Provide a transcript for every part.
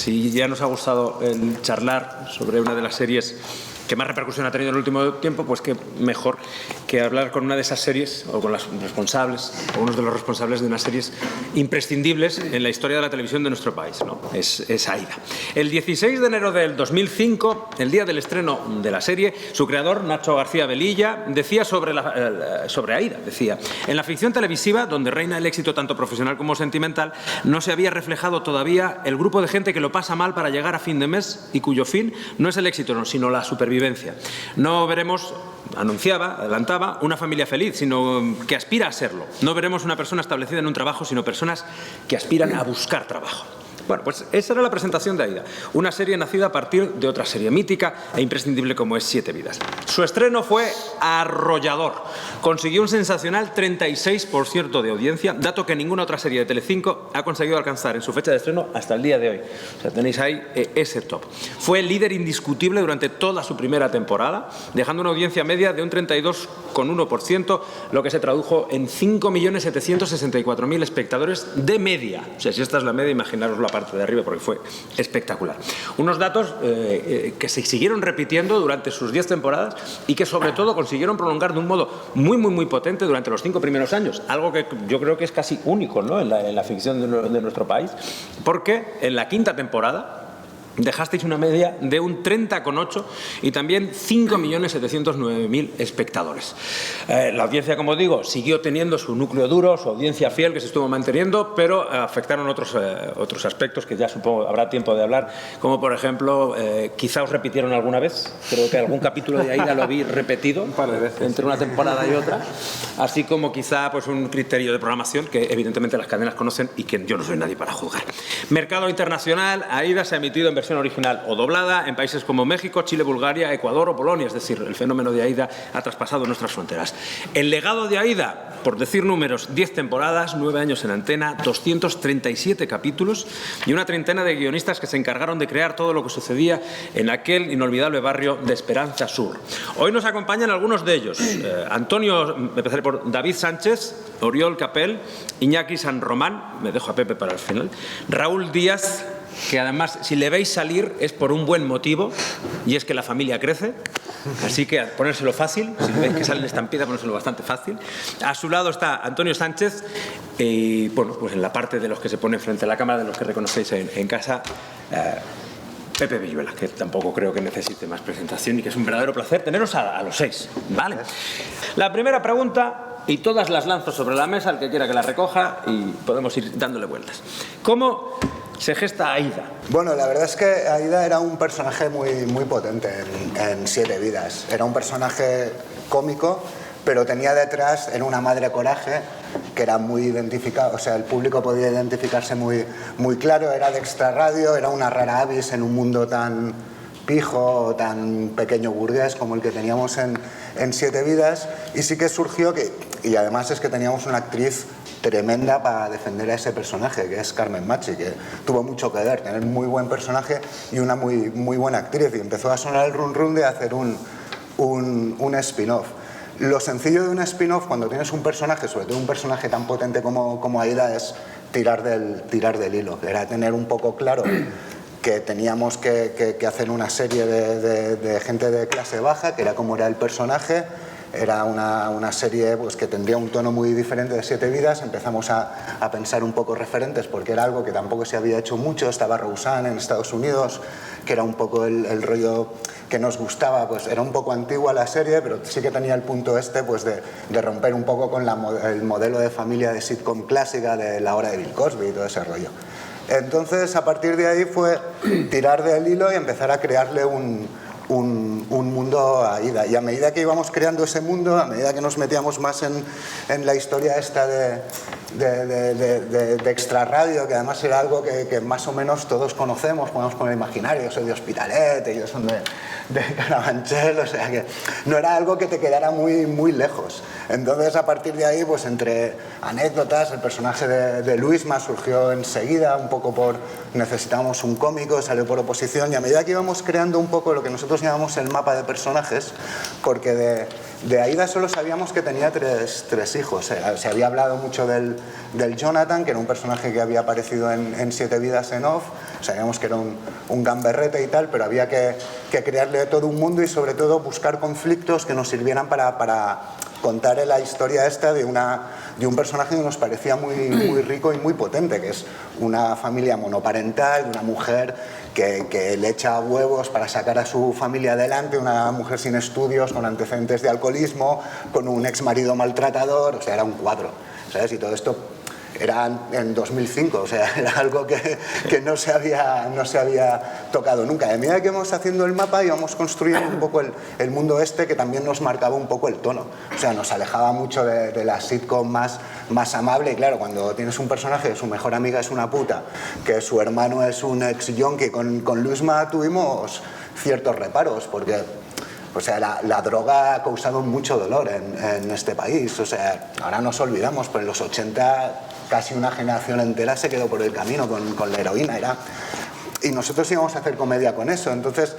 si ya nos ha gustado el charlar sobre una de las series que más repercusión ha tenido en el último tiempo, pues qué mejor que hablar con una de esas series, o con las responsables, o uno de los responsables de unas series imprescindibles en la historia de la televisión de nuestro país, ¿no? Es Aída. El 16 de enero del 2005, el día del estreno de la serie, su creador, Nacho García Velilla, decía sobre Aída, decía: en la ficción televisiva, donde reina el éxito tanto profesional como sentimental, no se había reflejado todavía el grupo de gente que lo pasa mal para llegar a fin de mes y cuyo fin no es el éxito, sino la supervivencia. No veremos, adelantaba, una familia feliz, sino que aspira a serlo. No veremos una persona establecida en un trabajo, sino personas que aspiran a buscar trabajo. Bueno, pues esa era la presentación de Aída, una serie nacida a partir de otra serie mítica e imprescindible como es Siete Vidas. Su estreno fue arrollador. Consiguió un sensacional 36% de audiencia, dato que ninguna otra serie de Telecinco ha conseguido alcanzar en su fecha de estreno hasta el día de hoy. O sea, tenéis ahí ese top. Fue el líder indiscutible durante toda su primera temporada, dejando una audiencia media de un 32,1%, lo que se tradujo en 5.764.000 espectadores de media. O sea, si esta es la media, imaginaros la parte de arriba, porque fue espectacular. Unos datos que se siguieron repitiendo durante sus 10 temporadas y que sobre todo consiguieron prolongar de un modo muy potente durante los 5 primeros años, algo que yo creo que es casi único, ¿no?, en la ficción de nuestro país, porque en la quinta temporada dejasteis una media de un 30,8 y también 5.709.000 espectadores. La audiencia, como digo, siguió teniendo su núcleo duro, su audiencia fiel que se estuvo manteniendo, pero afectaron otros aspectos que ya supongo habrá tiempo de hablar, como por ejemplo, quizá os repitieron alguna vez, creo que algún capítulo de Aída lo vi repetido un par de veces entre una temporada y otra, así como quizá pues un criterio de programación que evidentemente las cadenas conocen y que yo no soy nadie para juzgar. Mercado internacional, Aída se ha emitido en versión original o doblada en países como México, Chile, Bulgaria, Ecuador o Polonia, es decir, el fenómeno de Aída ha traspasado nuestras fronteras. El legado de Aída, por decir números, 10 temporadas, 9 años en antena, 237 capítulos y una treintena de guionistas que se encargaron de crear todo lo que sucedía en aquel inolvidable barrio de Esperanza Sur. Hoy nos acompañan algunos de ellos. Empezaré por David Sánchez, Oriol Capel, Iñaki San Román, me dejo a Pepe para el final, Raúl Díaz, que además, si le veis salir, es por un buen motivo, y es que la familia crece, así que ponérselo fácil, si veis que sale en estampida, ponérselo bastante fácil. A su lado está Antonio Sánchez, y bueno, pues en la parte de los que se ponen frente a la cámara, de los que reconocéis en casa, Pepe Villuela, que tampoco creo que necesite más presentación y que es un verdadero placer teneros a los 6, ¿vale? La primera pregunta, y todas las lanzo sobre la mesa, el que quiera que la recoja, y podemos ir dándole vueltas. ¿Cómo se gesta Aída? Bueno, la verdad es que Aída era un personaje muy potente en Siete Vidas. Era un personaje cómico, pero tenía detrás, era una madre coraje, que era muy identificado, o sea, el público podía identificarse muy claro, era de extrarradio, era una rara avis en un mundo tan pijo, tan pequeño burgués como el que teníamos en Siete Vidas, y sí que surgió y además es que teníamos una actriz tremenda para defender a ese personaje, que es Carmen Machi, que tuvo mucho que ver, tener un muy buen personaje y una muy buena actriz, y empezó a sonar el run de hacer un spin-off. Lo sencillo de un spin-off, cuando tienes un personaje, sobre todo un personaje tan potente como Aída, es tirar del hilo, era tener un poco claro que teníamos que hacer una serie de gente de clase baja, que era como era el personaje. Era una serie pues, que tendría un tono muy diferente de Siete Vidas. Empezamos a pensar un poco referentes, porque era algo que tampoco se había hecho mucho. Estaba Roseanne en Estados Unidos, que era un poco el rollo que nos gustaba. Pues era un poco antigua la serie, pero sí que tenía el punto pues, de romper un poco con el modelo de familia de sitcom clásica de La Hora de Bill Cosby y todo ese rollo. Entonces, a partir de ahí fue tirar del hilo y empezar a crearle un mundo a Aída, y a medida que íbamos creando ese mundo, a medida que nos metíamos más en la historia esta de extrarradio, que además era algo que más o menos todos conocemos con el imaginario, yo soy de Hospitalet, ellos son de Carabanchel, o sea que no era algo que te quedara muy lejos. Entonces, a partir de ahí, pues entre anécdotas, el personaje de Luisma surgió enseguida, un poco necesitábamos un cómico, salió por oposición, y a medida que íbamos creando un poco lo que nosotros llamamos el mapa de personajes, porque De Aida solo sabíamos que tenía tres hijos. Se había hablado mucho del Jonathan, que era un personaje que había aparecido en Siete Vidas en Off. Sabíamos que era un gamberrete y tal, pero había que crearle todo un mundo y sobre todo buscar conflictos que nos sirvieran para contar la historia esta de un personaje que nos parecía muy rico y muy potente, que es una familia monoparental, una mujer que le echa huevos para sacar a su familia adelante, una mujer sin estudios, con antecedentes de alcoholismo, con un exmarido maltratador, o sea, era un cuadro, ¿sabes? Y todo esto era en 2005, o sea, era algo que no se había tocado nunca. Y a medida que íbamos haciendo el mapa íbamos construyendo un poco el mundo este, que también nos marcaba un poco el tono. O sea, nos alejaba mucho de la sitcom más amable. Y claro, cuando tienes un personaje que su mejor amiga es una puta, que su hermano es un ex-yonki, con Luisma tuvimos ciertos reparos, porque... O sea, la droga ha causado mucho dolor en este país. O sea, ahora nos olvidamos, pero en los 80 casi una generación entera se quedó por el camino con la heroína. Y nosotros íbamos a hacer comedia con eso. Entonces,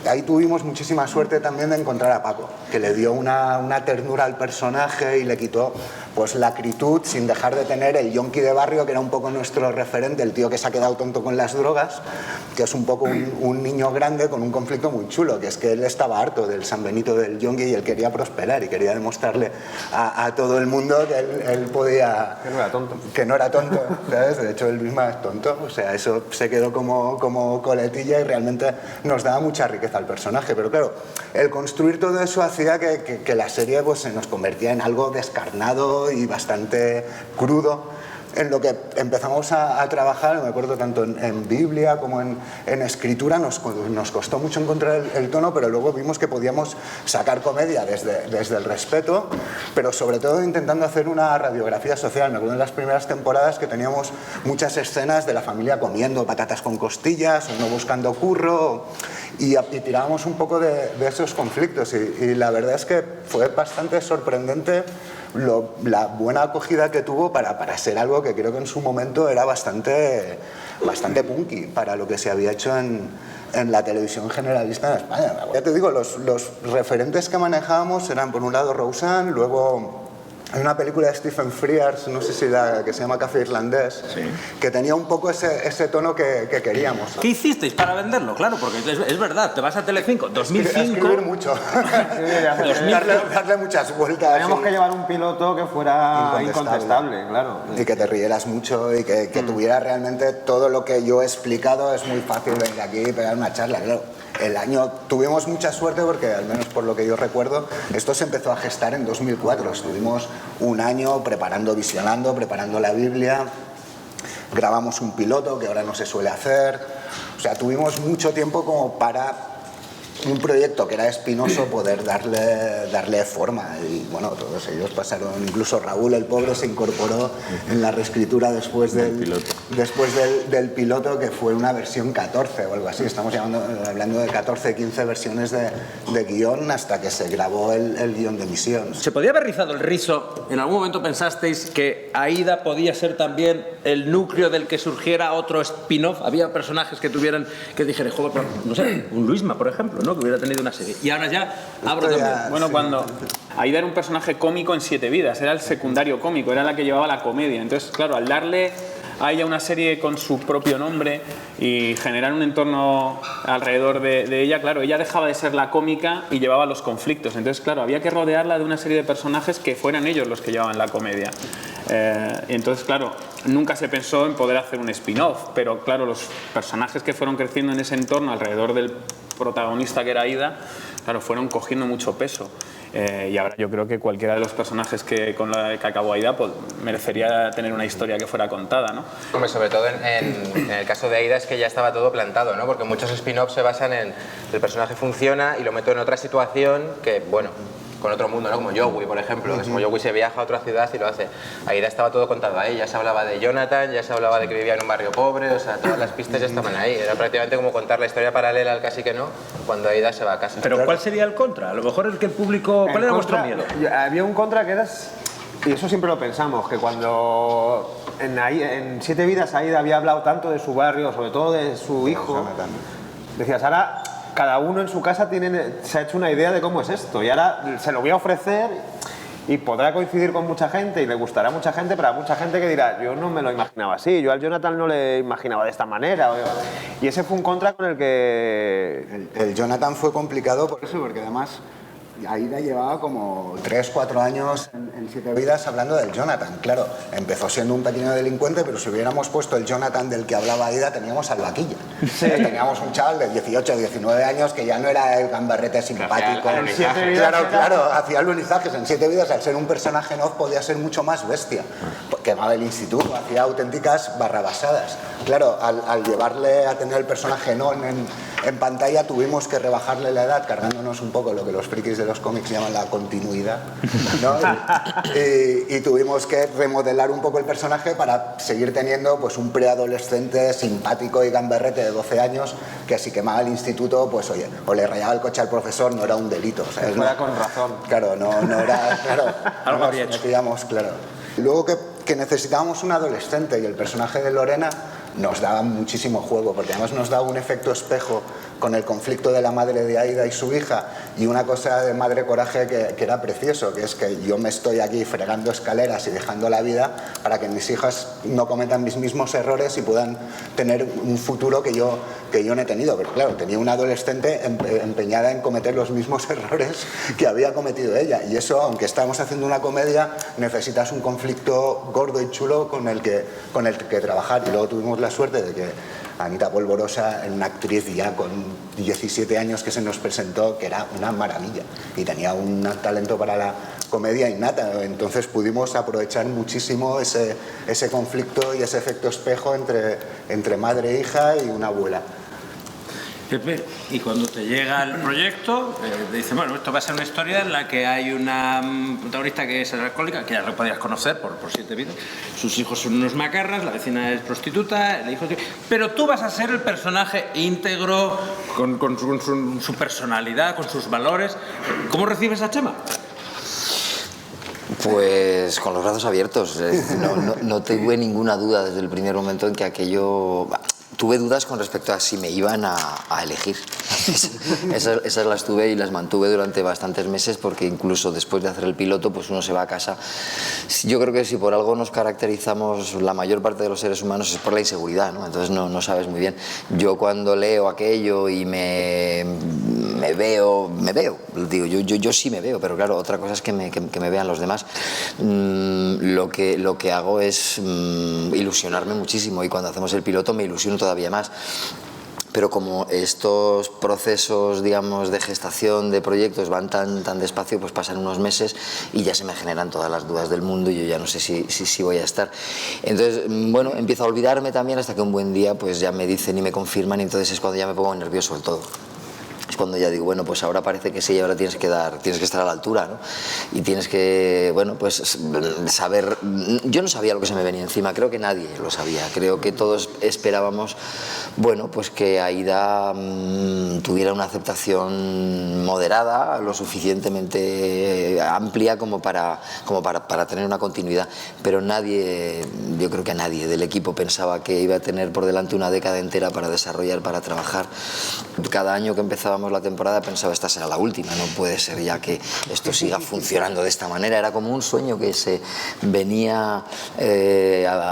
ahí tuvimos muchísima suerte también de encontrar a Paco, que le dio una ternura al personaje y le quitó pues la acritud, sin dejar de tener el yonki de barrio, que era un poco nuestro referente, el tío que se ha quedado tonto con las drogas, que es un poco un niño grande con un conflicto muy chulo, que es que él estaba harto del San Benito del yonki y él quería prosperar y quería demostrarle a todo el mundo que él podía... Que no era tonto. Que no era tonto, ¿sabes? De hecho, él mismo es tonto. O sea, eso se quedó como coletilla y realmente nos daba mucha riqueza al personaje. Pero claro, el construir todo eso hacía que la serie pues, se nos convertía en algo descarnado y bastante crudo, en lo que empezamos a trabajar. Me acuerdo tanto en Biblia como en escritura, nos costó mucho encontrar el tono, pero luego vimos que podíamos sacar comedia desde el respeto, pero sobre todo intentando hacer una radiografía social. Me acuerdo en las primeras temporadas que teníamos muchas escenas de la familia comiendo patatas con costillas, uno buscando curro, y tirábamos un poco de esos conflictos, y la verdad es que fue bastante sorprendente la buena acogida que tuvo para ser algo que creo que en su momento era bastante punky para lo que se había hecho en la televisión generalista en España. Ya te digo, los referentes que manejábamos eran por un lado Roseanne, luego hay una película de Stephen Frears, no sé si que se llama Café Irlandés, sí, que tenía un poco ese tono que queríamos. ¿Qué hicisteis para venderlo? Claro, porque es verdad, te vas a Telecinco, 2005... Escribir mucho, darle muchas vueltas. Teníamos que llevar un piloto que fuera incontestable, claro. Y que te rieras mucho y que tuviera realmente todo lo que yo he explicado. Es muy fácil venir aquí y pegar una charla, claro. El año tuvimos mucha suerte porque, al menos por lo que yo recuerdo, esto se empezó a gestar en 2004. Estuvimos un año visionando, preparando la Biblia, grabamos un piloto que ahora no se suele hacer. O sea, tuvimos mucho tiempo como para un proyecto que era espinoso poder darle forma. Y bueno, todos ellos pasaron, incluso Raúl, el pobre, se incorporó en la reescritura después del piloto, que fue una versión 14 o algo así. Estamos hablando de 14, 15 versiones de guión hasta que se grabó el guión de emisión. ¿Se podía haber rizado el rizo? ¿En algún momento pensasteis que Aida podía ser también el núcleo del que surgiera otro spin-off? ¿Había personajes que dijeran, joder, no sé, un Luisma, por ejemplo, ¿no? Que hubiera tenido una serie? Y ahora ya abro también. Bueno, sí. Cuando Aida era un personaje cómico en Siete Vidas, era el secundario cómico, era la que llevaba la comedia. Entonces, claro, al darle a ella una serie con su propio nombre y generar un entorno alrededor de ella, claro, ella dejaba de ser la cómica y llevaba los conflictos. Entonces, claro, había que rodearla de una serie de personajes que fueran ellos los que llevaban la comedia. Entonces, claro, nunca se pensó en poder hacer un spin-off, pero claro, los personajes que fueron creciendo en ese entorno alrededor del protagonista que era Aida, claro, fueron cogiendo mucho peso. Y ahora yo creo que cualquiera de los personajes con la que acabó Aida pues, merecería tener una historia que fuera contada, ¿no? Hombre, sobre todo en el caso de Aida es que ya estaba todo plantado, ¿no? Porque muchos spin-offs se basan en el personaje funciona y lo meto en otra situación que, bueno, con otro mundo, ¿no? Como Joey, por ejemplo, que como Joey se viaja a otra ciudad y lo hace. Aida estaba todo contado ahí, ya se hablaba de Jonathan, ya se hablaba de que vivía en un barrio pobre, o sea, todas las pistas ya estaban ahí. Era prácticamente como contar la historia paralela al Casi que no, cuando Aida se va a casa. Pero ¿cuál sería el contra? A lo mejor el que el público... ¿Cuál era vuestro miedo? Había un contra que era... Y eso siempre lo pensamos, que cuando en Siete Vidas Aida había hablado tanto de su barrio, sobre todo de su hijo, decías, ahora cada uno en su casa se ha hecho una idea de cómo es esto y ahora se lo voy a ofrecer y podrá coincidir con mucha gente y le gustará a mucha gente, pero a mucha gente que dirá, yo no me lo imaginaba así, yo al Jonathan no le imaginaba de esta manera. Y ese fue un contra con el que... El Jonathan fue complicado por eso, porque además Aida llevaba como 3-4 años en 7 vidas hablando del Jonathan. Claro, empezó siendo un pequeño delincuente, pero si hubiéramos puesto el Jonathan del que hablaba Aida, teníamos al vaquilla. Sí. Teníamos un chaval de 18, 19 años que ya no era el gamberrete simpático. Claro, hacía alunizajes en 7 vidas. Al ser un personaje no podía ser mucho más bestia. Quemaba el instituto, hacía auténticas barrabasadas. Claro, al llevarle a tener el personaje no en pantalla, tuvimos que rebajarle la edad, cargándonos un poco lo que los frikis de los cómics llaman la continuidad, ¿no? y tuvimos que remodelar un poco el personaje para seguir teniendo pues un preadolescente simpático y gamberrete de 12 años que si quemaba el instituto, pues oye, o le rayaba el coche al profesor, no era un delito, ¿sabes? Fuera con razón. Claro, no era... Claro, algo había hecho. Claro. Luego que necesitábamos un adolescente y el personaje de Lorena nos daba muchísimo juego, porque además nos daba un efecto espejo con el conflicto de la madre de Aida y su hija, y una cosa de madre coraje que era precioso, que es que yo me estoy aquí fregando escaleras y dejando la vida para que mis hijas no cometan mis mismos errores y puedan tener un futuro que yo no he tenido. Pero claro, tenía una adolescente empeñada en cometer los mismos errores que había cometido ella, y eso, aunque estamos haciendo una comedia, necesitas un conflicto gordo y chulo con el que trabajar. Y luego tuvimos la suerte de que Anita Polvorosa, una actriz ya con 17 años que se nos presentó, que era una maravilla y tenía un talento para la comedia innata. Entonces pudimos aprovechar muchísimo ese conflicto y ese efecto espejo entre madre e hija y una abuela. Pepe, y cuando te llega el proyecto, te dicen, bueno, esto va a ser una historia en la que hay una protagonista que es alcohólica, que ya lo podías conocer por 7 vidas, sus hijos son unos macarras, la vecina es prostituta, el hijo... Pero tú vas a ser el personaje íntegro, con su personalidad, con sus valores. ¿Cómo recibes a Chema? Pues con los brazos abiertos. No tuve ninguna duda desde el primer momento en que aquello... Tuve dudas con respecto a si me iban a elegir. Esas las tuve y las mantuve durante bastantes meses, porque incluso después de hacer el piloto, pues uno se va a casa. Yo creo que si por algo nos caracterizamos la mayor parte de los seres humanos es por la inseguridad, ¿no? Entonces no sabes muy bien. Yo cuando leo aquello y me veo, digo, yo sí me veo, pero claro, otra cosa es que me vean los demás. Lo que hago es ilusionarme muchísimo, y cuando hacemos el piloto me ilusiono todavía más. Pero como estos procesos, digamos, de gestación de proyectos van tan despacio, pues pasan unos meses y ya se me generan todas las dudas del mundo y yo ya no sé si voy a estar. Entonces, bueno, empiezo a olvidarme también hasta que un buen día pues ya me dicen y me confirman, y entonces es cuando ya me pongo nervioso del todo. Es cuando ya digo, bueno, pues ahora parece que sí, ahora tienes que estar a la altura, ¿no? Y tienes que, bueno, pues saber... Yo no sabía lo que se me venía encima, creo que nadie lo sabía. Creo que todos esperábamos, bueno, pues que Aida tuviera una aceptación moderada, lo suficientemente amplia como para tener una continuidad. Pero nadie, yo creo que nadie del equipo pensaba que iba a tener por delante una década entera para desarrollar, para trabajar. Cada año que empezábamos la temporada pensaba, esta será la última, no puede ser ya que esto siga funcionando de esta manera. Era como un sueño que se venía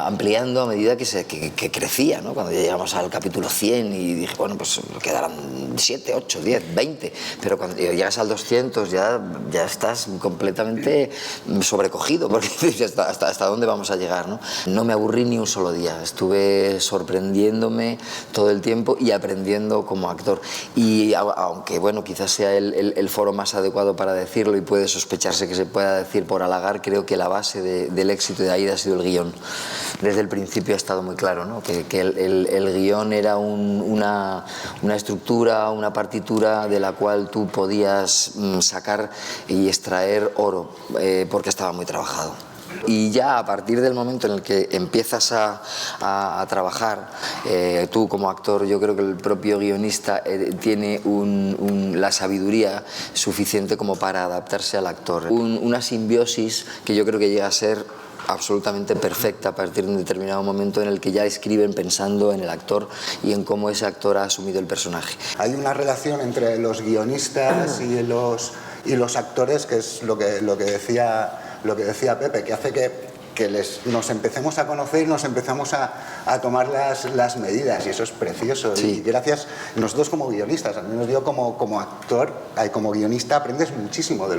ampliando a medida que crecía, ¿no? Cuando ya llegamos al capítulo 100 y dije, bueno, pues quedarán 7, 8, 10, 20, pero cuando llegas al 200 ya estás completamente sobrecogido, porque dices, ¿hasta dónde vamos a llegar, ¿no? No me aburrí ni un solo día, estuve sorprendiéndome todo el tiempo y aprendiendo como actor. Y aunque bueno, quizás sea el foro más adecuado para decirlo y puede sospecharse que se pueda decir por halagar, creo que la base del éxito de Aida ha sido el guión. Desde el principio ha estado muy claro, ¿no? Que el guión era una estructura, una partitura de la cual tú podías sacar y extraer oro, porque estaba muy trabajado. Y ya a partir del momento en el que empiezas a trabajar, tú como actor, yo creo que el propio guionista tiene la sabiduría suficiente como para adaptarse al actor. Una simbiosis que yo creo que llega a ser absolutamente perfecta a partir de un determinado momento en el que ya escriben pensando en el actor y en cómo ese actor ha asumido el personaje. Hay una relación entre los guionistas y los actores, que es lo que decía Pepe, que hace que nos empecemos a conocer y nos empezamos a tomar las medidas, y eso es precioso. Sí. Y gracias, nosotros como guionistas, al menos yo como actor, como guionista, aprendes muchísimo de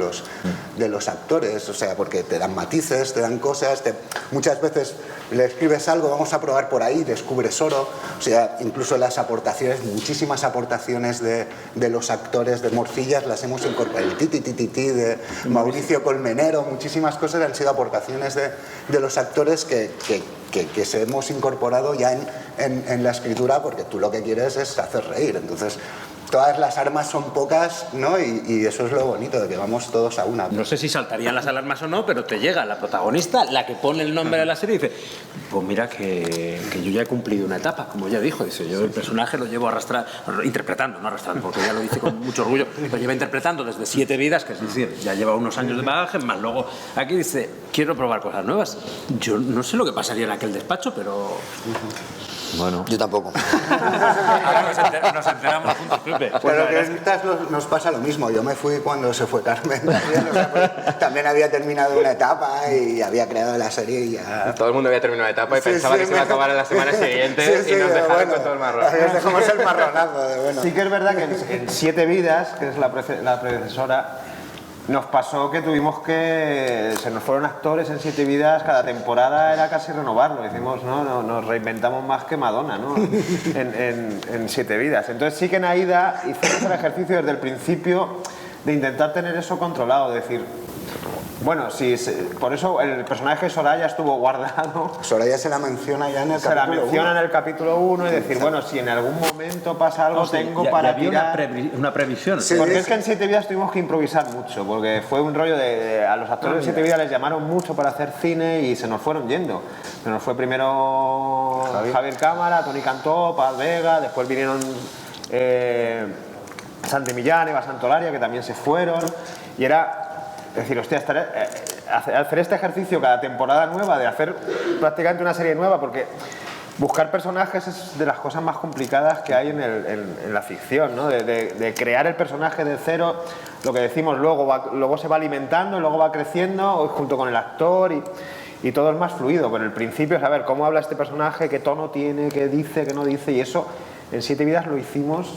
los actores, o sea, porque te dan matices, te dan cosas, muchas veces le escribes algo, vamos a probar por ahí, descubres oro, o sea, incluso las aportaciones, muchísimas aportaciones de los actores de Morcillas las hemos incorporado, el titi de Mauricio Colmenero, muchísimas cosas han sido aportaciones de los actores que se hemos incorporado ya en la escritura, porque tú lo que quieres es hacer reír. Entonces, todas las armas son pocas, ¿no? Y eso es lo bonito, de que vamos todos a una. No sé si saltarían las alarmas o no, pero te llega la protagonista, la que pone el nombre de la serie, y dice, pues mira que yo ya he cumplido una etapa, como ya dijo, dice, yo el personaje lo llevo interpretando, no arrastrando, porque ya lo dice con mucho orgullo, lo lleva interpretando desde 7 vidas, que es decir, ya lleva unos años de bagaje, más luego aquí dice, quiero probar cosas nuevas. Yo no sé lo que pasaría en aquel despacho, pero... Bueno, yo tampoco. Ahora nos enteramos juntos, Pepe. Pero que quizás nos pasa lo mismo. Yo me fui cuando se fue Carmen también, o sea, pues, también había terminado una etapa y había creado la serie y ya... Todo el mundo había terminado una etapa y pensaba que se iba a acabar en la semana siguiente y nos dejaron con todo el marrón. Nos dejamos el marronazo. Bueno. Sí que es verdad que en 7 vidas, que es la predecesora, nos pasó que se nos fueron actores en 7 vidas, cada temporada era casi renovarlo. Decimos, no, nos reinventamos más que Madonna, ¿no? en 7 vidas. Entonces sí que en Aída hicimos el ejercicio desde el principio de intentar tener eso controlado, de decir, bueno, por eso el personaje de Soraya estuvo guardado. Soraya se la menciona ya en el Se la capítulo menciona 1. en el capítulo 1 y decir, bueno, si en algún momento pasa algo, tengo para había tirar. una previsión. Sí. Porque es que en 7 vidas tuvimos que improvisar mucho, porque fue un rollo a los actores de 7 vidas les llamaron mucho para hacer cine y se nos fueron yendo. Se nos fue primero Javier Cámara, Toni Cantó, Paz Vega, después vinieron Santi Millán, Eva Santolaria, que también se fueron, y era decir, hostia, hacer este ejercicio cada temporada nueva, de hacer prácticamente una serie nueva, porque buscar personajes es de las cosas más complicadas que hay en la ficción, ¿no? De crear el personaje de cero, lo que decimos, luego se va alimentando, luego va creciendo junto con el actor y todo es más fluido, pero el principio es saber cómo habla este personaje, qué tono tiene, qué dice, qué no dice, y eso en 7 vidas lo hicimos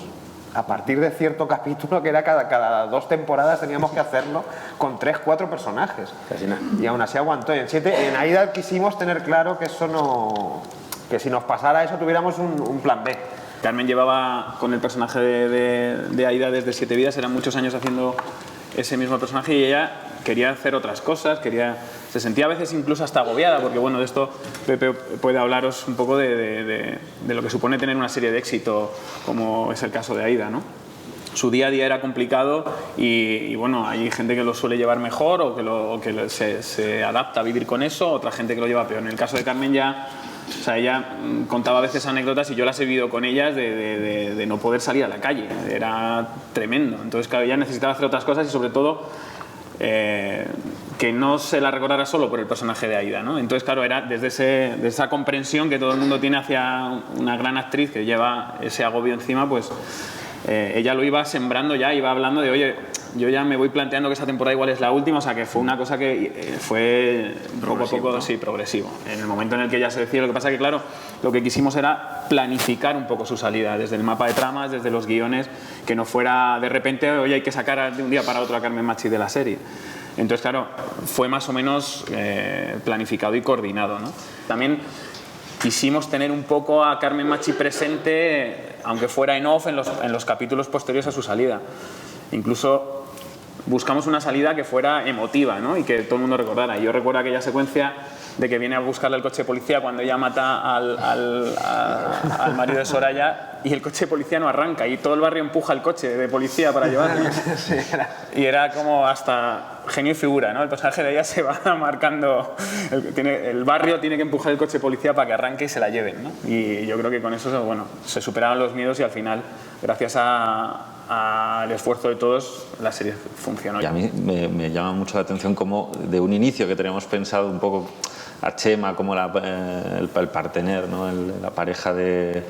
a partir de cierto capítulo que era cada 2 temporadas teníamos que hacerlo con 3, 4 personajes. Casi nada. Y aún así aguantó. Y en Aída quisimos tener claro que eso no... que si nos pasara eso tuviéramos un plan B. Carmen llevaba con el personaje de Aída desde 7 vidas, eran muchos años haciendo ese mismo personaje y ella quería hacer otras cosas, se sentía a veces incluso hasta agobiada, porque bueno, de esto Pepe puede hablaros un poco de lo que supone tener una serie de éxito, como es el caso de Aída, ¿no? Su día a día era complicado y bueno, hay gente que lo suele llevar mejor o que se adapta a vivir con eso, otra gente que lo lleva peor. En el caso de Carmen ya... O sea, ella contaba a veces anécdotas y yo las he vivido con ellas de no poder salir a la calle. Era tremendo. Entonces, claro, ella necesitaba hacer otras cosas y sobre todo que no se la recordara solo por el personaje de Aída, ¿no? Entonces, claro, era desde esa comprensión que todo el mundo tiene hacia una gran actriz que lleva ese agobio encima, pues ella lo iba sembrando ya, iba hablando de, oye, yo ya me voy planteando que esta temporada igual es la última, o sea que fue una cosa que fue poco a poco, ¿no? Sí, progresivo. En el momento en el que ya se decía, lo que pasa que claro, lo que quisimos era planificar un poco su salida, desde el mapa de tramas, desde los guiones, que no fuera de repente, oye, hay que sacar de un día para otro a Carmen Machi de la serie. Entonces, claro, fue más o menos planificado y coordinado, ¿no? También quisimos tener un poco a Carmen Machi presente, aunque fuera en off, en los capítulos posteriores a su salida. Incluso buscamos una salida que fuera emotiva, ¿no? Y que todo el mundo recordara. Y yo recuerdo aquella secuencia de que viene a buscarle el coche de policía cuando ella mata al marido de Soraya y el coche de policía no arranca y todo el barrio empuja el coche de policía para llevarlo. Sí, y era como hasta genio y figura, ¿no? El personaje de ella se va marcando, el barrio tiene que empujar el coche de policía para que arranque y se la lleven, ¿no? Y yo creo que con eso, bueno, se superaron los miedos y al final, gracias al esfuerzo de todos, la serie funcionó. Y a mí me llama mucho la atención cómo de un inicio que teníamos pensado un poco a Chema como el partener, ¿no? La pareja de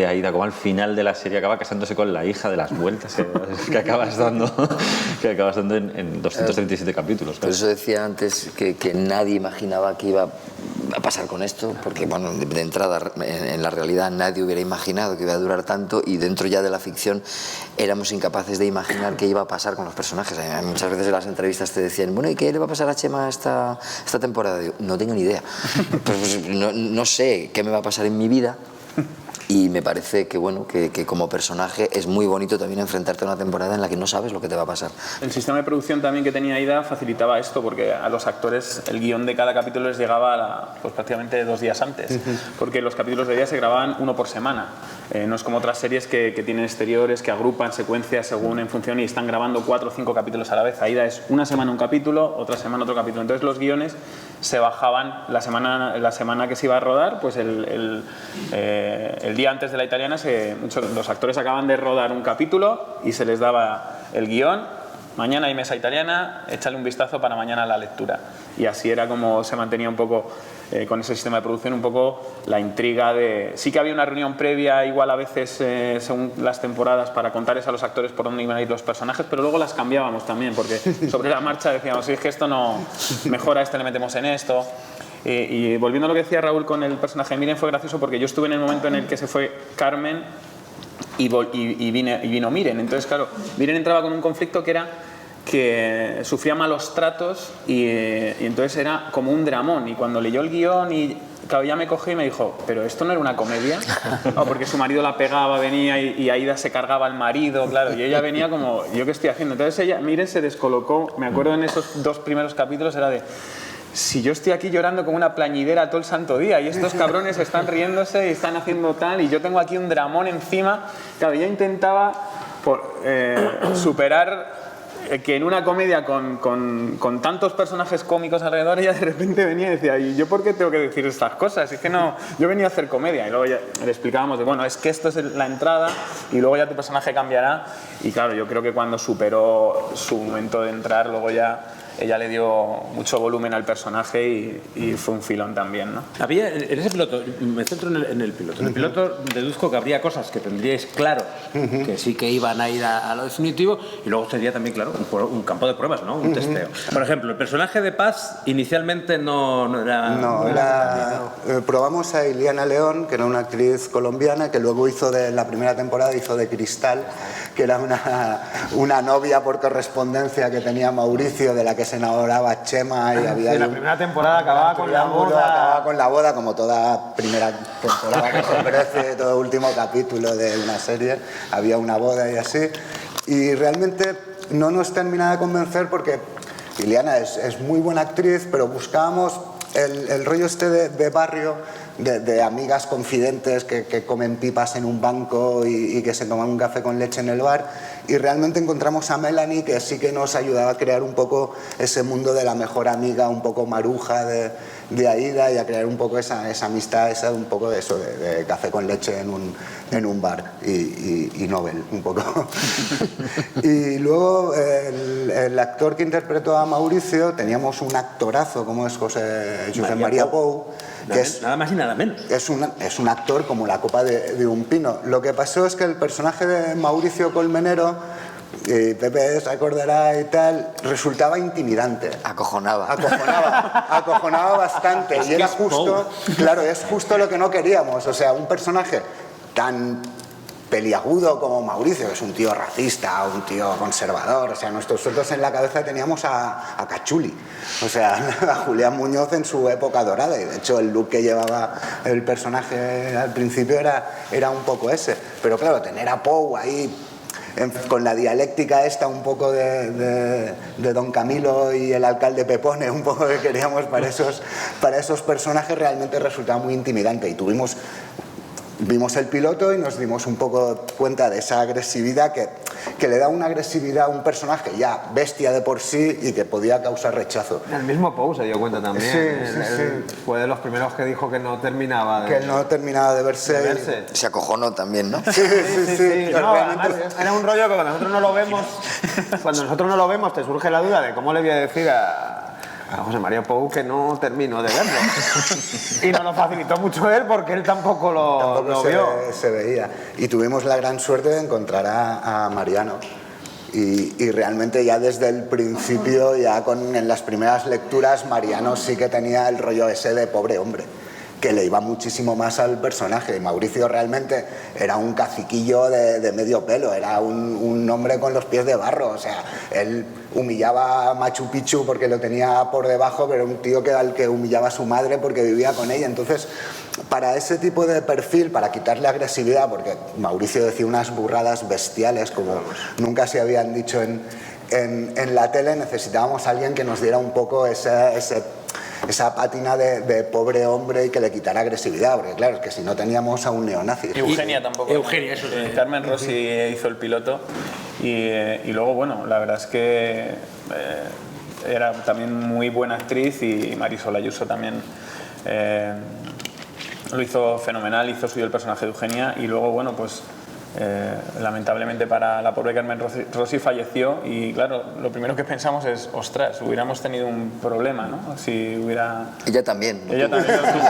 Aida, como al final de la serie acaba casándose con la hija de las vueltas que acabas dando en 237 capítulos. Por eso decía antes que nadie imaginaba que iba a pasar con esto, porque bueno, de entrada en la realidad nadie hubiera imaginado que iba a durar tanto, y dentro ya de la ficción éramos incapaces de imaginar qué iba a pasar con los personajes. Muchas veces en las entrevistas te decían, bueno, ¿y qué le va a pasar a Chema esta temporada? Digo, no tengo ni idea. Pues no sé qué me va a pasar en mi vida. Y me parece que, bueno, que como personaje es muy bonito también enfrentarte a una temporada en la que no sabes lo que te va a pasar. El sistema de producción también que tenía Aida facilitaba esto, porque a los actores el guión de cada capítulo les llegaba pues prácticamente 2 días antes, porque los capítulos de Aida se grababan 1 por semana. No es como otras series que tienen exteriores, que agrupan secuencias según en función y están grabando 4 o 5 capítulos a la vez. Aida es una semana un capítulo, otra semana otro capítulo. Entonces los guiones se bajaban la semana que se iba a rodar, pues el día antes de la italiana los actores acaban de rodar un capítulo y se les daba el guión. Mañana hay mesa italiana, échale un vistazo para mañana la lectura. Y así era como se mantenía un poco, con ese sistema de producción, un poco la intriga de... Sí que había una reunión previa, igual a veces, según las temporadas, para contarles a los actores por dónde iban a ir los personajes, pero luego las cambiábamos también, porque sobre la marcha decíamos, sí, es que esto no mejora, le metemos en esto. Y volviendo a lo que decía Raúl con el personaje de Miren, fue gracioso porque yo estuve en el momento en el que se fue Carmen y vino Miren. Entonces, claro, Miren entraba con un conflicto que era que sufría malos tratos y entonces era como un dramón. Y cuando leyó el guión, y claro, ya me cogió y me dijo, ¿pero esto no era una comedia? No, porque su marido la pegaba, venía y Aida se cargaba al marido, claro, y ella venía como, ¿yo qué estoy haciendo? Entonces Miren se descolocó, me acuerdo en esos 2 primeros capítulos, era de... Si yo estoy aquí llorando como una plañidera todo el santo día y estos cabrones están riéndose y están haciendo tal y yo tengo aquí un dramón encima, claro, yo intentaba superar que en una comedia con tantos personajes cómicos alrededor, ella de repente venía y decía, ¿y yo por qué tengo que decir estas cosas? Es que no, yo venía a hacer comedia. Y luego ya le explicábamos de, bueno, es que esto es la entrada y luego ya tu personaje cambiará. Y claro, yo creo que cuando superó su momento de entrar, luego ya ella le dio mucho volumen al personaje y fue un filón también, ¿no? Había, en ese piloto, me centro en el piloto. En el piloto deduzco que habría cosas que tendríais claro que sí que iban a ir a lo definitivo, y luego sería también, claro, un campo de pruebas, ¿no? Un testeo. Por ejemplo, el personaje de Paz inicialmente no era... probamos a Iliana León, que era una actriz colombiana que luego hizo la primera temporada hizo de Cristal, que era una novia por correspondencia que tenía Mauricio, de la que se enamoraba Chema, y había... Sí, la primera temporada acababa con la boda. Acababa con la boda, como toda primera temporada que se merece, todo último capítulo de una serie, había una boda y así. Y realmente no nos terminaba de convencer porque Iliana es muy buena actriz, pero buscábamos el rollo este de barrio, de amigas confidentes que comen pipas en un banco y que se toman un café con leche en el bar, y realmente encontramos a Melanie, que sí que nos ayudaba a crear un poco ese mundo de la mejor amiga, un poco maruja de Aida, y a crear un poco esa amistad, un poco de eso, de café con leche en un bar y Nobel, un poco. Y luego el actor que interpretó a Mauricio, teníamos un actorazo como es José María Pou, que es nada más y nada menos. Es un actor como la copa de un pino. Lo que pasó es que el personaje de Mauricio Colmenero, Pepe se acordará y tal, resultaba intimidante. Acojonaba Bastante. Y era justo, claro, es justo lo que no queríamos. O sea, un personaje tan peliagudo como Mauricio, que es un tío racista, un tío conservador, o sea, nosotros en la cabeza teníamos a Cachuli, o sea, a Julián Muñoz en su época dorada, y de hecho el look que llevaba el personaje al principio era un poco ese, pero claro, tener a Pou ahí con la dialéctica esta un poco de Don Camilo y el alcalde Pepone, un poco que queríamos para esos personajes, realmente resultaba muy intimidante, y vimos el piloto y nos dimos un poco cuenta de esa agresividad que le da una agresividad a un personaje ya bestia de por sí y que podía causar rechazo. El mismo Pou se dio cuenta también. Sí. Fue de los primeros que dijo que no terminaba de verse. Se acojonó también, ¿no? Sí. No, además, era un rollo que cuando nosotros no lo vemos te surge la duda de cómo le voy a decir a a José María Pou que no terminó de verlo. Y nos lo facilitó mucho él porque él tampoco lo vio. Se veía. Y tuvimos la gran suerte de encontrar a Mariano. Y realmente ya desde el principio, en las primeras lecturas, Mariano sí que tenía el rollo ese de pobre hombre, que le iba muchísimo más al personaje. Mauricio realmente era un caciquillo de medio pelo, era un hombre con los pies de barro, o sea, él humillaba a Machu Picchu porque lo tenía por debajo, pero un tío que humillaba a su madre porque vivía con ella. Entonces, para ese tipo de perfil, para quitarle agresividad, porque Mauricio decía unas burradas bestiales como nunca se habían dicho en la tele, necesitábamos a alguien que nos diera un poco esa pátina de pobre hombre y que le quitara agresividad, porque claro, es que si no teníamos a un neonazi. Eugenia tampoco. Eugenia, eso es. Carmen Rossi hizo el piloto y luego, bueno, la verdad es que era también muy buena actriz y Marisol Ayuso también lo hizo fenomenal, hizo suyo el personaje de Eugenia y luego, bueno, pues lamentablemente para la pobre Carmen Rossi falleció y claro, lo primero que pensamos es, ostras, hubiéramos tenido un problema, ¿no? Si hubiera... Ella también. Ella también lo tuvo, sí.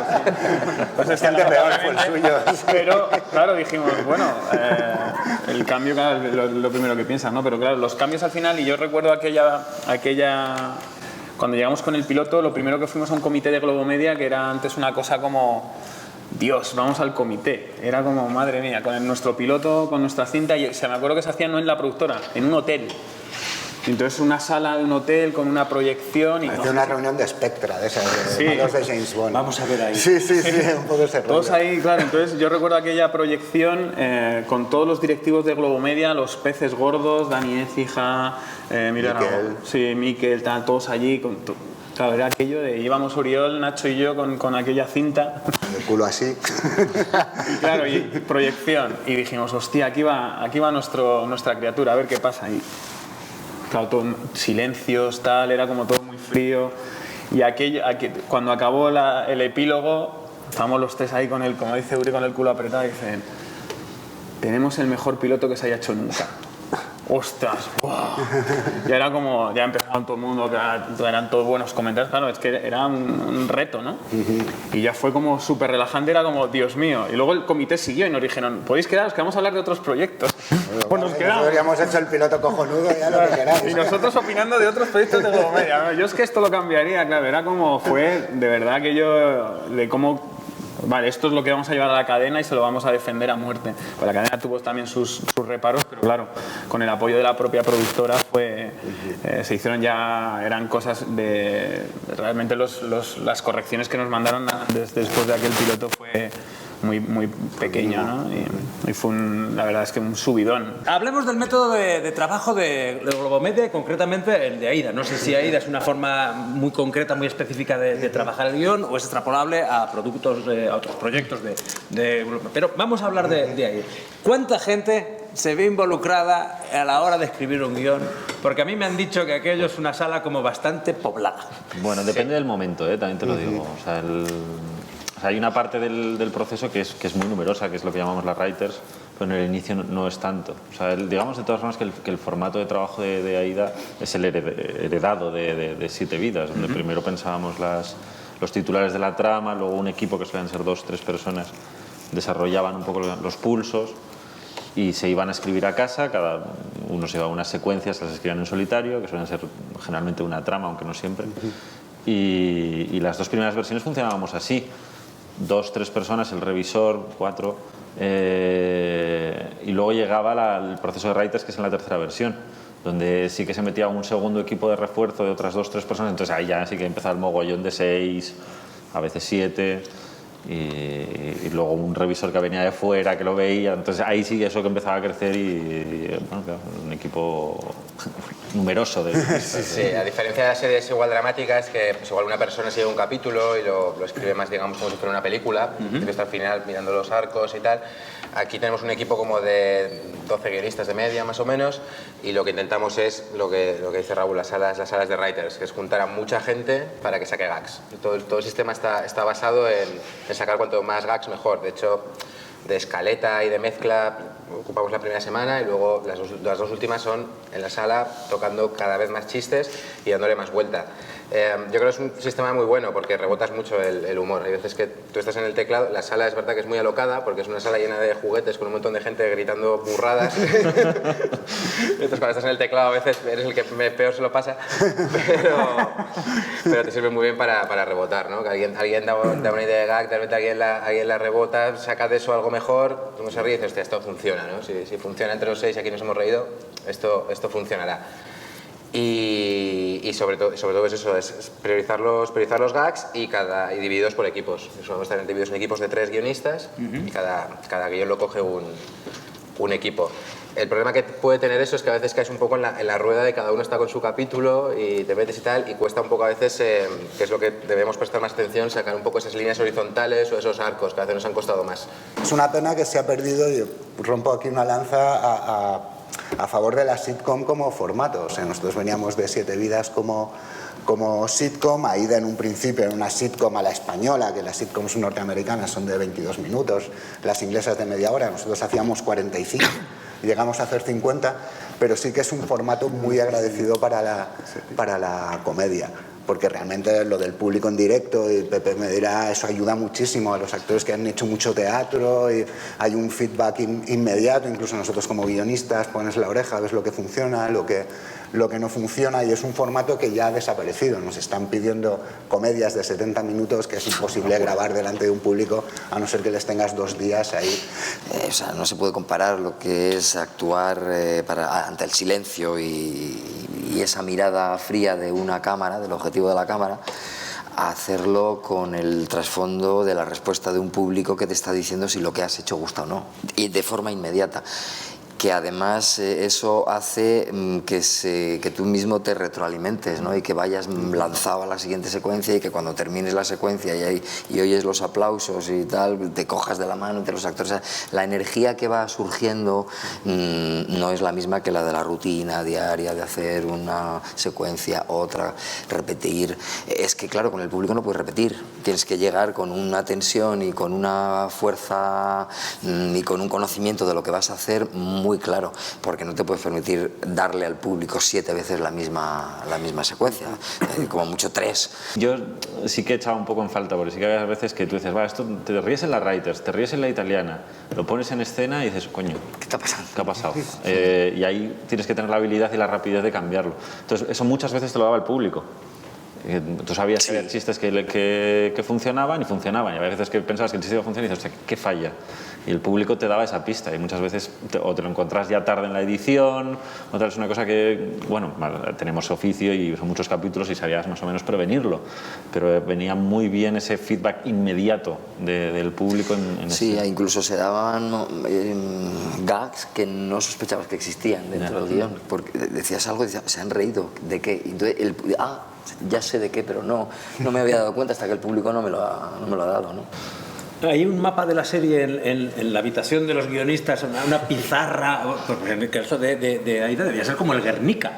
Pues es que peor fue el suyo. Pero, claro, dijimos, bueno, el cambio, claro, es lo primero que piensas, ¿no? Pero claro, los cambios al final, y yo recuerdo aquella cuando llegamos con el piloto, lo primero que fuimos a un comité de Globomedia, que era antes una cosa como... Dios, vamos al comité. Era como, madre mía, con nuestro piloto, con nuestra cinta, y me acuerdo que se hacía no en la productora, en un hotel. Entonces una sala de un hotel con una proyección y... Hacía una reunión de Spectra, de esas, Sí. de James Bond. Vamos a ver ahí. Sí, un poco ese rollo. Todos ahí, claro. Entonces yo recuerdo aquella proyección con todos los directivos de Globomedia, los peces gordos, Dani Écija, Miquel. Sí, Miquel, tal, todos allí. Claro, era aquello de íbamos Oriol, Nacho y yo con aquella cinta. El culo así. Y claro, y proyección. Y dijimos, hostia, aquí va nuestra criatura, a ver qué pasa. Y claro, todo, silencios, tal, era como todo muy frío. Y cuando acabó el epílogo, estábamos los tres ahí con como dice Uri, con el culo apretado y dicen, tenemos el mejor piloto que se haya hecho nunca. ¡Ostras! ¡Wow! Ya era como, ya empezaban todo el mundo, que eran todos buenos comentarios, claro, es que era un reto, ¿no? Y ya fue como súper relajante, era como, Dios mío. Y luego el comité siguió y nos dijeron, ¿podéis quedaros? Que vamos a hablar de otros proyectos. Pues nos quedamos. Habríamos hecho el piloto cojonudo, ya lo que queráis. Y nosotros opinando de otros proyectos de Globomedia, ¿no? Yo es que esto lo cambiaría, claro, era como, fue de verdad que yo, de cómo... Vale, esto es lo que vamos a llevar a la cadena y se lo vamos a defender a muerte. Pues la cadena tuvo también sus reparos, pero claro, con el apoyo de la propia productora se hicieron eran cosas de... Realmente las correcciones que nos mandaron después de aquel piloto fue muy pequeño, ¿no? Y fue la verdad es que un subidón. Hablemos del método de trabajo de Globomedia y concretamente el de AIDA. No sé si AIDA es una forma muy concreta, muy específica de trabajar el guión o es extrapolable a productos, a otros proyectos de pero vamos a hablar de AIDA. ¿Cuánta gente se ve involucrada a la hora de escribir un guión? Porque a mí me han dicho que aquello es una sala como bastante poblada. Bueno, depende del momento, también te lo digo. O sea, hay una parte del proceso que es muy numerosa, que es lo que llamamos las writers, pero en el inicio no es tanto. O sea, digamos de todas formas que el formato de trabajo de AIDA es el heredado de Siete Vidas, donde primero pensábamos los titulares de la trama, luego un equipo que suelen ser 2 o 3 personas desarrollaban un poco los pulsos y se iban a escribir a casa, cada uno se llevaba unas secuencias, las escribían en solitario, que suelen ser generalmente una trama, aunque no siempre. Y las 2 primeras versiones funcionábamos así. 2, 3 personas, el revisor, 4, y luego llegaba el proceso de writers, que es en la tercera versión, donde sí que se metía un segundo equipo de refuerzo de otras 2 o 3 personas, entonces ahí ya sí que empezaba el mogollón de 6, a veces 7, y luego un revisor que venía de fuera, que lo veía, entonces ahí sí eso que empezaba a crecer y bueno, claro, un equipo numeroso. Sí, a diferencia de las series igual dramáticas, que pues igual una persona se lleva un capítulo y lo escribe más, digamos, como si fuera una película, que está al final mirando los arcos y tal. Aquí tenemos un equipo como de 12 guionistas de media, más o menos, y lo que intentamos es lo que dice Raúl, las salas de writers, que es juntar a mucha gente para que saque gags. Y todo el sistema está basado en sacar cuanto más gags mejor. De hecho, de escaleta y de mezcla ocupamos la primera semana y luego las dos últimas son en la sala tocando cada vez más chistes y dándole más vuelta. Yo creo que es un sistema muy bueno porque rebotas mucho el humor. Hay veces que tú estás en el teclado, la sala es verdad que es muy alocada porque es una sala llena de juguetes con un montón de gente gritando burradas. Entonces cuando estás en el teclado a veces eres el que peor se lo pasa, pero te sirve muy bien para rebotar, ¿no? Que alguien da una idea de gag, de repente alguien la rebota, saca de eso algo mejor, uno se ríe y dice, hostia, esto funciona, ¿no? Si funciona entre los 6 y aquí nos hemos reído, esto funcionará. Y sobre todo es eso, es priorizar los gags y divididos por equipos. Eso vamos a estar divididos en equipos de 3 guionistas y cada guion lo coge un equipo. El problema que puede tener eso es que a veces caes un poco en la rueda de cada uno está con su capítulo y te metes y tal, y cuesta un poco a veces, que es lo que debemos prestar más atención, sacar un poco esas líneas horizontales o esos arcos que a veces nos han costado más. Es una pena que se ha perdido, y rompo aquí una lanza a favor de la sitcom como formato. O sea, nosotros veníamos de 7 vidas como sitcom, Aida en un principio era una sitcom a la española, que las sitcoms norteamericanas son de 22 minutos, las inglesas de media hora, nosotros hacíamos 45, llegamos a hacer 50, pero sí que es un formato muy agradecido para la comedia, porque realmente lo del público en directo, y Pepe me dirá, eso ayuda muchísimo a los actores que han hecho mucho teatro y hay un feedback inmediato, incluso nosotros como guionistas pones la oreja, ves lo que funciona, lo que no funciona, y es un formato que ya ha desaparecido. Nos están pidiendo comedias de 70 minutos que es imposible grabar delante de un público a no ser que les tengas 2 días ahí. O sea, no se puede comparar lo que es actuar ante el silencio y esa mirada fría de una cámara, del objetivo de la cámara, a hacerlo con el trasfondo de la respuesta de un público que te está diciendo si lo que has hecho gusta o no, y de forma inmediata. Que además eso hace que tú mismo te retroalimentes, ¿no? Y que vayas lanzado a la siguiente secuencia y que cuando termines la secuencia y oyes los aplausos y tal, te cojas de la mano entre los actores. O sea, la energía que va surgiendo no es la misma que la de la rutina diaria de hacer una secuencia, otra, repetir. Es que claro, con el público no puedes repetir, tienes que llegar con una tensión y con una fuerza y con un conocimiento de lo que vas a hacer muy claro, porque no te puedes permitir darle al público 7 veces la misma secuencia, como mucho 3. Yo sí que he echado un poco en falta, porque sí que hay veces que tú dices, va, esto te ríes en la Writers, te ríes en la italiana, lo pones en escena y dices, coño, ¿qué está pasando? ¿Qué ha pasado? Y ahí tienes que tener la habilidad y la rapidez de cambiarlo. Entonces, eso muchas veces te lo daba el público. Tú sabías que había chistes que funcionaban y funcionaban, y había veces que pensabas que el chiste iba a funcionar y dices, hostia, ¿qué falla? Y el público te daba esa pista, y muchas veces o te lo encontrás ya tarde en la edición, o tal, es una cosa que, bueno, tenemos oficio y son muchos capítulos y sabías más o menos prevenirlo, pero venía muy bien ese feedback inmediato del público en Sí, incluso se daban gags que no sospechabas que existían dentro del guión, porque decías algo y decías, ¿se han reído? ¿De qué? Y entonces ya sé de qué, pero no me había dado cuenta hasta que el público no me lo ha dado, ¿no? Hay un mapa de la serie en la habitación de los guionistas, una pizarra, porque en el caso de Aida debía ser como el Guernica.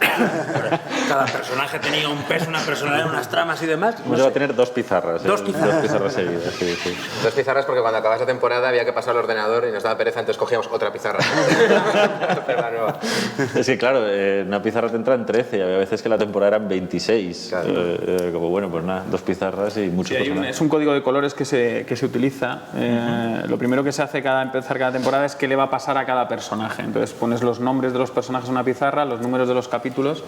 Cada personaje tenía un peso, una personalidad, unas tramas y demás. Pues va a tener 2 pizarras. 2 pizarras. 2 pizarras seguidas, sí. 2 pizarras porque cuando acabas la temporada había que pasar al ordenador y nos daba pereza, entonces cogíamos otra pizarra. Pero la nueva. Es que claro, una pizarra te entra en 13 y había veces que la temporada eran 26. Claro. Como bueno, pues nada, 2 pizarras y muchos personajes. Es un código de colores que se utiliza. Lo primero que se hace empezar cada temporada es qué le va a pasar a cada personaje. Entonces pones los nombres de los personajes en una pizarra, los números de los capítulos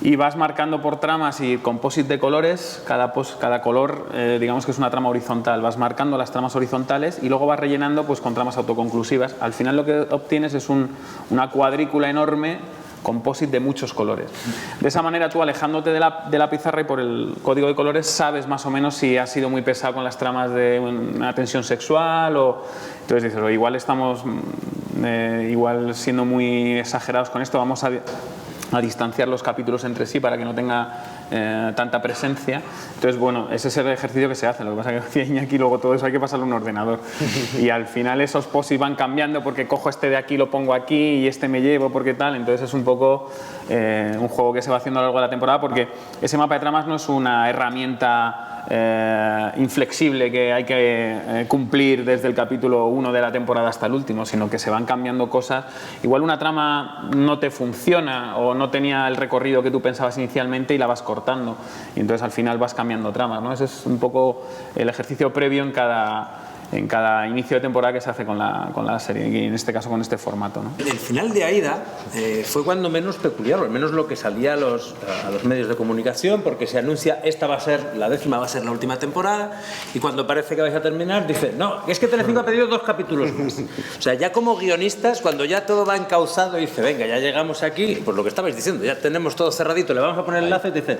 y vas marcando por tramas y composite de colores. Cada color, digamos que es una trama horizontal. Vas marcando las tramas horizontales y luego vas rellenando pues con tramas autoconclusivas. Al final lo que obtienes es una cuadrícula enorme composite de muchos colores. De esa manera tú, alejándote de la pizarra y por el código de colores, sabes más o menos si has sido muy pesado con las tramas de una tensión sexual o... Entonces dices, igual estamos igual siendo muy exagerados con esto, vamos a distanciar los capítulos entre sí para que no tenga tanta presencia. Entonces, bueno, ese es el ejercicio que se hace. Lo que pasa es que decía Iñaki, luego todo eso hay que pasarlo a un ordenador. Y al final esos posts van cambiando porque cojo este de aquí, lo pongo aquí y este me llevo porque tal. Entonces es un poco un juego que se va haciendo a lo largo de la temporada porque ese mapa de tramas no es una herramienta inflexible que hay que cumplir desde el capítulo 1 de la temporada hasta el último, sino que se van cambiando cosas. Igual una trama no te funciona o no tenía el recorrido que tú pensabas inicialmente y la vas cortando, y entonces al final vas cambiando tramas, ¿no? Ese es un poco el ejercicio previo en cada inicio de temporada que se hace con la serie, y en este caso con este formato, ¿no? El final de Aida fue cuando menos peculiar, o al menos lo que salía a los medios de comunicación, porque se anuncia esta va a ser la 10ª, va a ser la última temporada, y cuando parece que vais a terminar dice, no, es que Telecinco ha pedido 2 capítulos más. O sea, ya como guionistas, cuando ya todo va encauzado y dice, venga, ya llegamos aquí, pues lo que estabais diciendo, ya tenemos todo cerradito, le vamos a poner el enlace y te dice,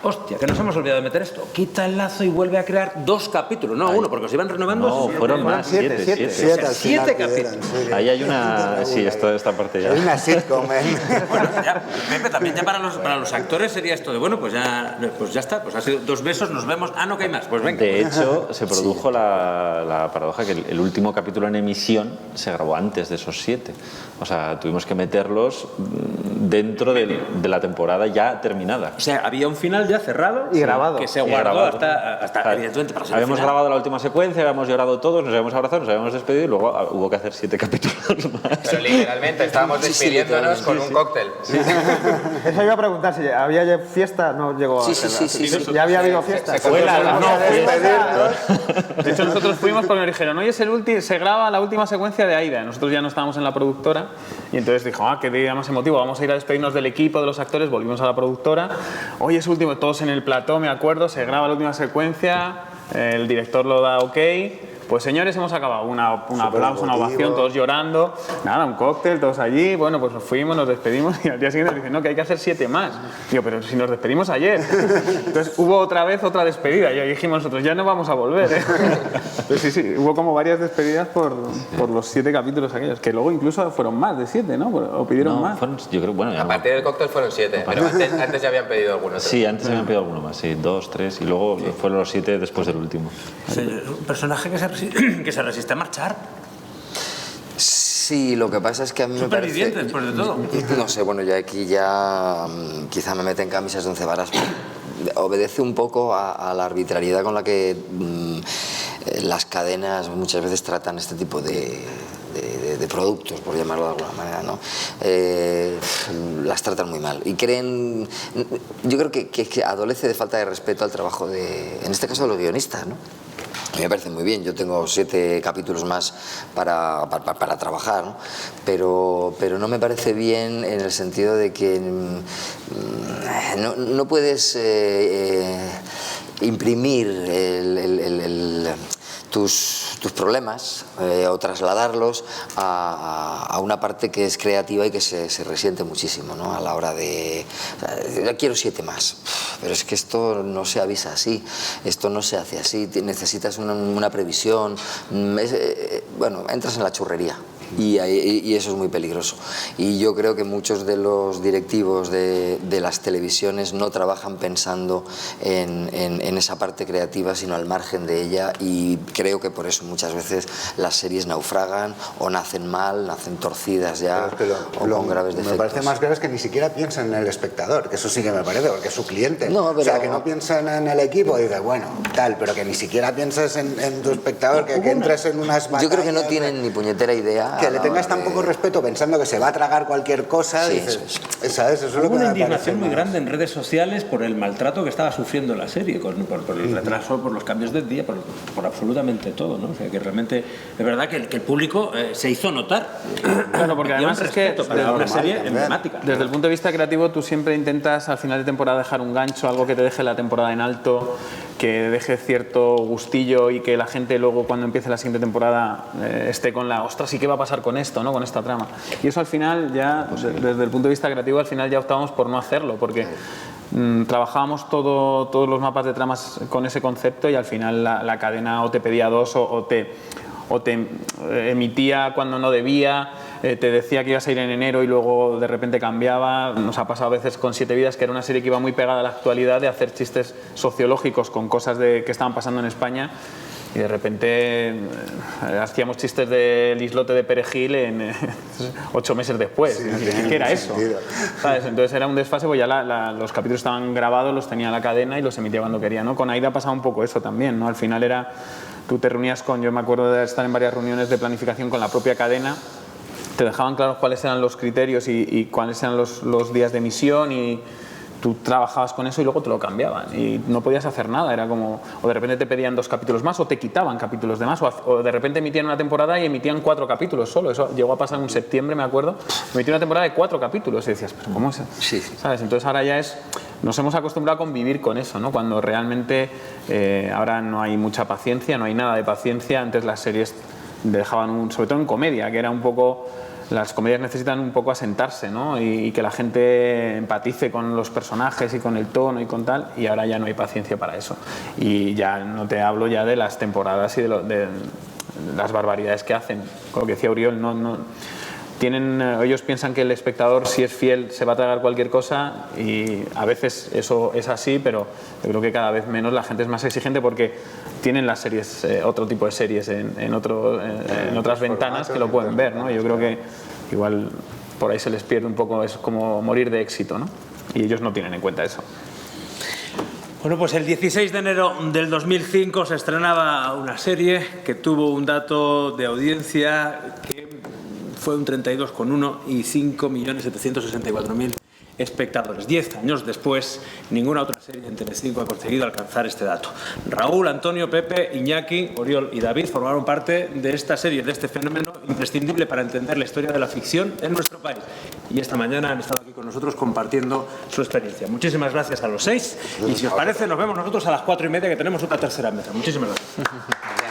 hostia, que nos hemos olvidado de meter esto. Quita el lazo y vuelve a crear 2 capítulos, no 1, porque os iban renovando. No, fueron más, 7. 7 capítulos. Ahí hay una... Sí, esta parte ya. Hay una sitcom, Bueno, ya, Pepe, también ya para los actores sería esto de, bueno, pues ya está, pues ha sido 2 besos, nos vemos, no que hay más, pues venga. De hecho, se produjo la paradoja que el último capítulo en emisión se grabó antes de esos 7. O sea, tuvimos que meterlos dentro de la temporada ya terminada. O sea, había un final ya cerrado Y grabado. que se guardó hasta evidentemente para ser Habíamos el final. grabado la última secuencia, habíamos llorado todos, nos habíamos abrazado, nos habíamos despedido y luego hubo que hacer 7 capítulos más. Pero literalmente estábamos despidiéndonos con un cóctel. Eso iba a preguntar si había ya fiesta, no llegó a Sí, ser sí, así. sí. ¿Ya había habido fiesta? De hecho, nosotros fuimos porque nos dijeron, oye, se graba la última secuencia de Aida. Nosotros ya no estábamos en la productora y entonces dijo, qué día más emotivo, vamos a ir a despedirnos del equipo, de los actores. Volvimos a la productora, oye, es último, todos en el plató, me acuerdo, se graba la última secuencia, el director lo da ok. Pues señores, hemos acabado. Un aplauso, una ovación, todos llorando. Nada, un cóctel, todos allí. Bueno, pues nos fuimos, nos despedimos y al día siguiente dicen, no, que hay que hacer 7 más. Digo, pero si nos despedimos ayer. Entonces hubo otra vez otra despedida y dijimos nosotros, ya no vamos a volver, ¿eh? Entonces sí, hubo como varias despedidas por los 7 capítulos aquellos, que luego incluso fueron más de 7, ¿no? O pidieron más. Yo creo, bueno, A partir del cóctel fueron 7, pero antes ya habían pedido alguno. Sí, antes habían pedido alguno más, sí, 2, 3 y luego fueron los 7 después del último. Sí, un personaje que se resiste a marchar. Sí, lo que pasa es que a mí me parece... Superviviente, después de todo. No sé, bueno, yo aquí ya quizá me meten camisas de 11 varas. Obedece un poco a la arbitrariedad con la que las cadenas muchas veces tratan este tipo de productos, por llamarlo de alguna manera, ¿no? Las tratan muy mal y creen... Yo creo que adolece de falta de respeto al trabajo en este caso de los guionistas, ¿no? A mí me parece muy bien, yo tengo 7 capítulos más para trabajar, ¿no? Pero no me parece bien en el sentido de que no puedes imprimir tus problemas o trasladarlos a una parte que es creativa y que se resiente muchísimo, ¿no? A la hora de... Yo quiero 7 más, pero es que esto no se avisa así, esto no se hace así, necesitas una previsión, bueno, entras en la churrería. Y eso es muy peligroso. Y yo creo que muchos de los directivos de las televisiones no trabajan pensando en esa parte creativa, sino al margen de ella, y creo que por eso muchas veces las series naufragan o nacen mal, nacen torcidas ya, o con graves defectos. Me parece más grave es que ni siquiera piensen en el espectador, que eso sí que me parece, porque es su cliente. No, pero... O sea, que no piensen en el equipo y dices, bueno, tal, pero que ni siquiera pienses en tu espectador, que entres en unas batallas. Yo creo que no tienen ni puñetera idea. Que le tengas tan poco respeto pensando que se va a tragar cualquier cosa, Sí, dices, eso ¿sabes? Eso es lo Hubo que una me parece indignación muy más. grande en redes sociales por el maltrato que estaba sufriendo la serie, por el retraso, por los cambios del día, por absolutamente todo, ¿no? O sea, que realmente es verdad que el público se hizo notar. Claro, porque además es que para una serie emblemática. desde el punto de vista creativo tú siempre intentas al final de temporada dejar un gancho, algo que te deje la temporada en alto, que deje cierto gustillo y que la gente luego cuando empiece la siguiente temporada esté con la ostras, ¿y qué va a pasar con esto, ¿no? Con esta trama. Y eso al final ya, desde el punto de vista creativo, al final ya optábamos por no hacerlo, porque trabajábamos todos los mapas de tramas con ese concepto y al final la cadena o te pedía 2 o te emitía cuando no debía. te decía que ibas a ir en enero y luego de repente cambiaba. Nos ha pasado a veces con 7 vidas, que era una serie que iba muy pegada a la actualidad, de hacer chistes sociológicos con cosas que estaban pasando en España. Y de repente hacíamos chistes del islote de perejil 8 meses después. ¿Qué era eso? ¿Sabes? Entonces era un desfase, pues ya los capítulos estaban grabados, los tenía la cadena y los emitía cuando quería, ¿no? Con Aida pasaba un poco eso también, ¿no? Al final tú te reunías yo me acuerdo de estar en varias reuniones de planificación con la propia cadena, te dejaban claros cuáles eran los criterios y cuáles eran los días de emisión, y tú trabajabas con eso y luego te lo cambiaban y no podías hacer nada. Era como, o de repente te pedían 2 capítulos más o te quitaban capítulos de más, o de repente emitían una temporada y emitían 4 capítulos solo. Eso llegó a pasar en septiembre, me acuerdo. Emití una temporada de 4 capítulos y decías, ¿pero cómo es eso? Sí. ¿Sabes? Entonces ahora ya nos hemos acostumbrado a convivir con eso, ¿no? Cuando realmente ahora no hay mucha paciencia, no hay nada de paciencia. Antes las series dejaban, sobre todo en comedia, que era un poco... Las comedias necesitan un poco asentarse, ¿no? Y que la gente empatice con los personajes y con el tono y con tal, y ahora ya no hay paciencia para eso. Y ya no te hablo ya de las temporadas y de las barbaridades que hacen. Con lo que decía Oriol, ellos piensan que el espectador, si es fiel, se va a tragar cualquier cosa, y a veces eso es así, pero yo creo que cada vez menos la gente es más exigente porque tienen las series, otro tipo de series en otras ventanas que lo pueden ver, ¿no? Yo creo que igual por ahí se les pierde un poco, es como morir de éxito, ¿no? Y ellos no tienen en cuenta eso. Bueno, pues el 16 de enero del 2005 se estrenaba una serie que tuvo un dato de audiencia que fue un 32,1 y 5.764.000 espectadores. 10 años después, ninguna otra serie en Telecinco ha conseguido alcanzar este dato. Raúl, Antonio, Pepe, Iñaki, Oriol y David formaron parte de esta serie, de este fenómeno imprescindible para entender la historia de la ficción en nuestro país. Y esta mañana han estado aquí con nosotros compartiendo su experiencia. Muchísimas gracias a los 6. Y si os parece, nos vemos nosotros a las 4:30, que tenemos otra tercera mesa. Muchísimas gracias.